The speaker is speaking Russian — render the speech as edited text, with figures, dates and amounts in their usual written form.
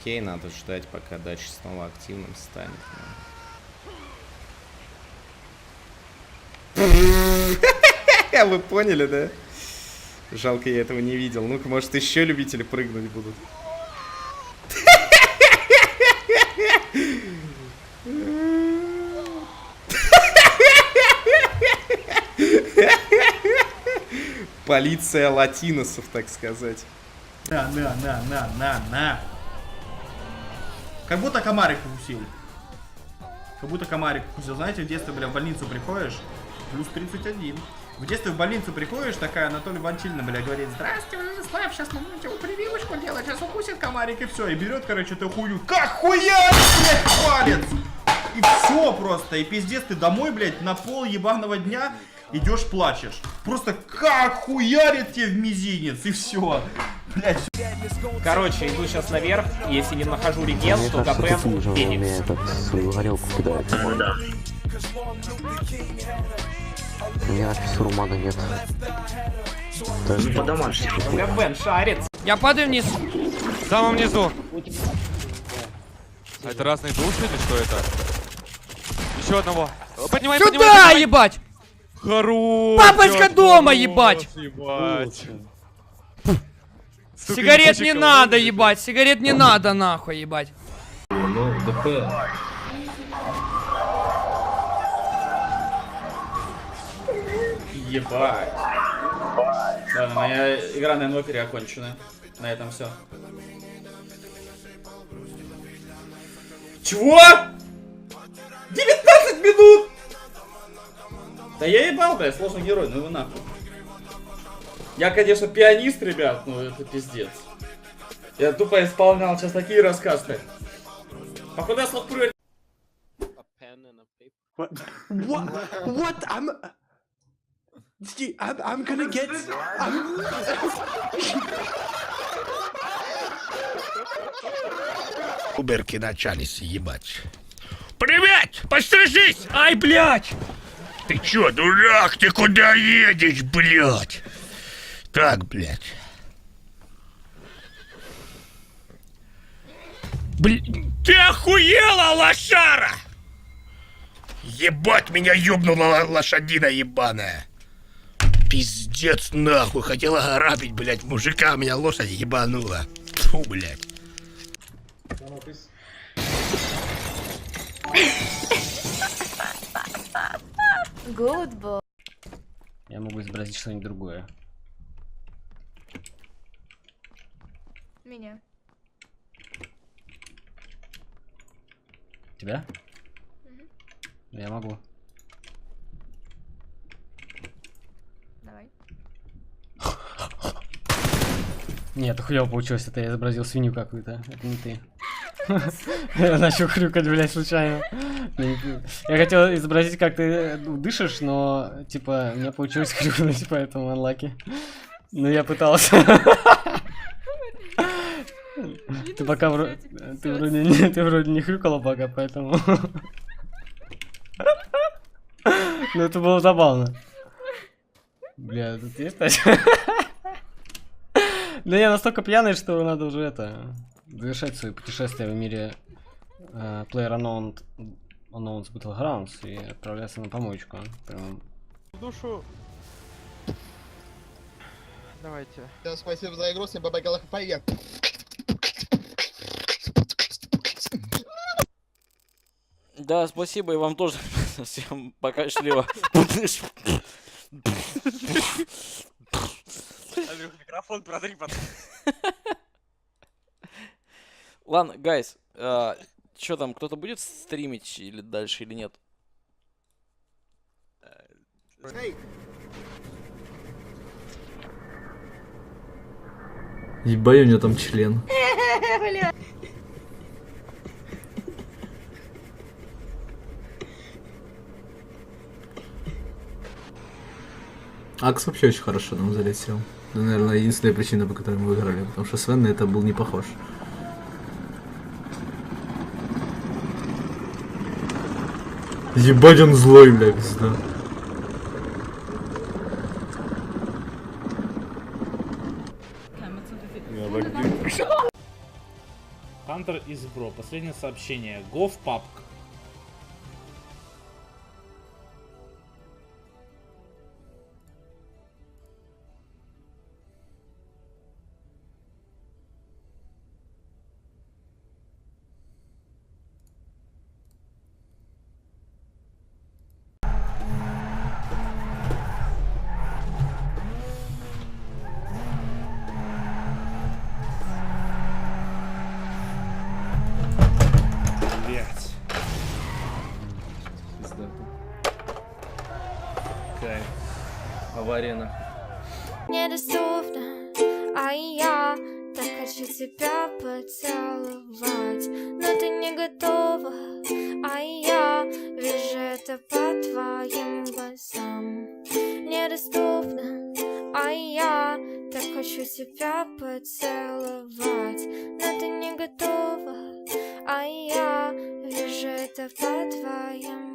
Окей, надо ждать, пока датчик снова активным станет. Вы поняли, да? Жалко, я этого не видел. Ну-ка, может, еще любители прыгнуть будут. Полиция латиносов, так сказать. На. Как будто комарик укусил. Как будто комарик укусил. Знаете, в детстве, бля, в больницу приходишь, плюс 31. В детстве в больницу приходишь, такая Анатолий Ванчильевна, бля, говорит: здравствуйте, Владислав, сейчас мы будем прививочку делать, сейчас укусит комарик, и все. И берет, короче, эту хую, как хуя, блядь, палец! И все просто, и пиздец, ты домой, блядь, на пол ебаного дня идешь, плачешь. Просто как хуярит тебе в мизинец, и все. Блядь. Короче, иду сейчас наверх, если не нахожу реген, то КП Феникс. Свою горелку кидает. Да. У меня фиссур мана нет. Ну, по-домашнему. ГБН шарит. Я падаю вниз. В самом низу. А это разные души или что это? Еще одного. Поднимай, Сюда, поднимай. ебать! Хорош! Папочка дома, ебать! Ебать! Сука, Сигарет не ебучий надо, колодец. ебать! Сигарет не надо, нахуй, ебать! Ну, ДП. Ебать. Ладно, моя игра на инвокере окончена. На этом все. Чего? 19 минут! Да я ебал, бля, сложный герой, ну его нахуй. Я, конечно, пианист, ребят, но это пиздец. Я тупо исполнял сейчас такие рассказы. Походу я смог прыгать. What? I'm gonna get. Уберки начались, ебать. Привет! Пострижись! Ай, блядь! Ты чё, дурак? Ты куда едешь, блядь? Так, блядь. Ты охуела, лошара! Ебать, меня ёбнула лошадина ебаная. Пиздец, нахуй. Хотела грабить, блядь, мужика, меня лошадь ебанула. Фу, блядь. Good boy. Я могу изобразить что-нибудь другое. Меня. Тебя? Я могу. Давай. Нет, хуёво получилось, это я изобразил свинью какую-то. Это не ты. Я начал хрюкать, блядь, случайно. Я хотел изобразить, как ты дышишь, но, типа, у меня получилось хрюкнуть, поэтому анлаки. Но я пытался. Ты пока ты вроде не хрюкала пока, поэтому. Ну это было забавно. Бля, тут есть тачка? Да я настолько пьяный, что надо уже это завершать свои путешествия в мире PlayerUnknown's Battlegrounds и отправляться на помоечку. Прям... Душу. Давайте. Всем спасибо за игру, всем бабай галах, привет. Да, спасибо, и вам тоже. Всем пока, счастливо. Андрюх, микрофон протри, Ладно, гайс, что там, кто-то будет стримить или дальше, или нет? Ебать, у него там член. Акс вообще очень хорошо нам залетел. Это, наверное, единственная причина, по которой мы выиграли, потому что Свен на это был не похож. Ебать, он злой, бля, пизда. Хантер из Бро. Последнее сообщение. Go в пабг. Блять. Кайф. Авария нахуй. Недоступно, а я так хочу тебя поцеловать, но ты не готова, а я вижу это по твоим глазам. Недоступно, а я так хочу тебя поцеловать, но ты не готова, а я вижу это по твоим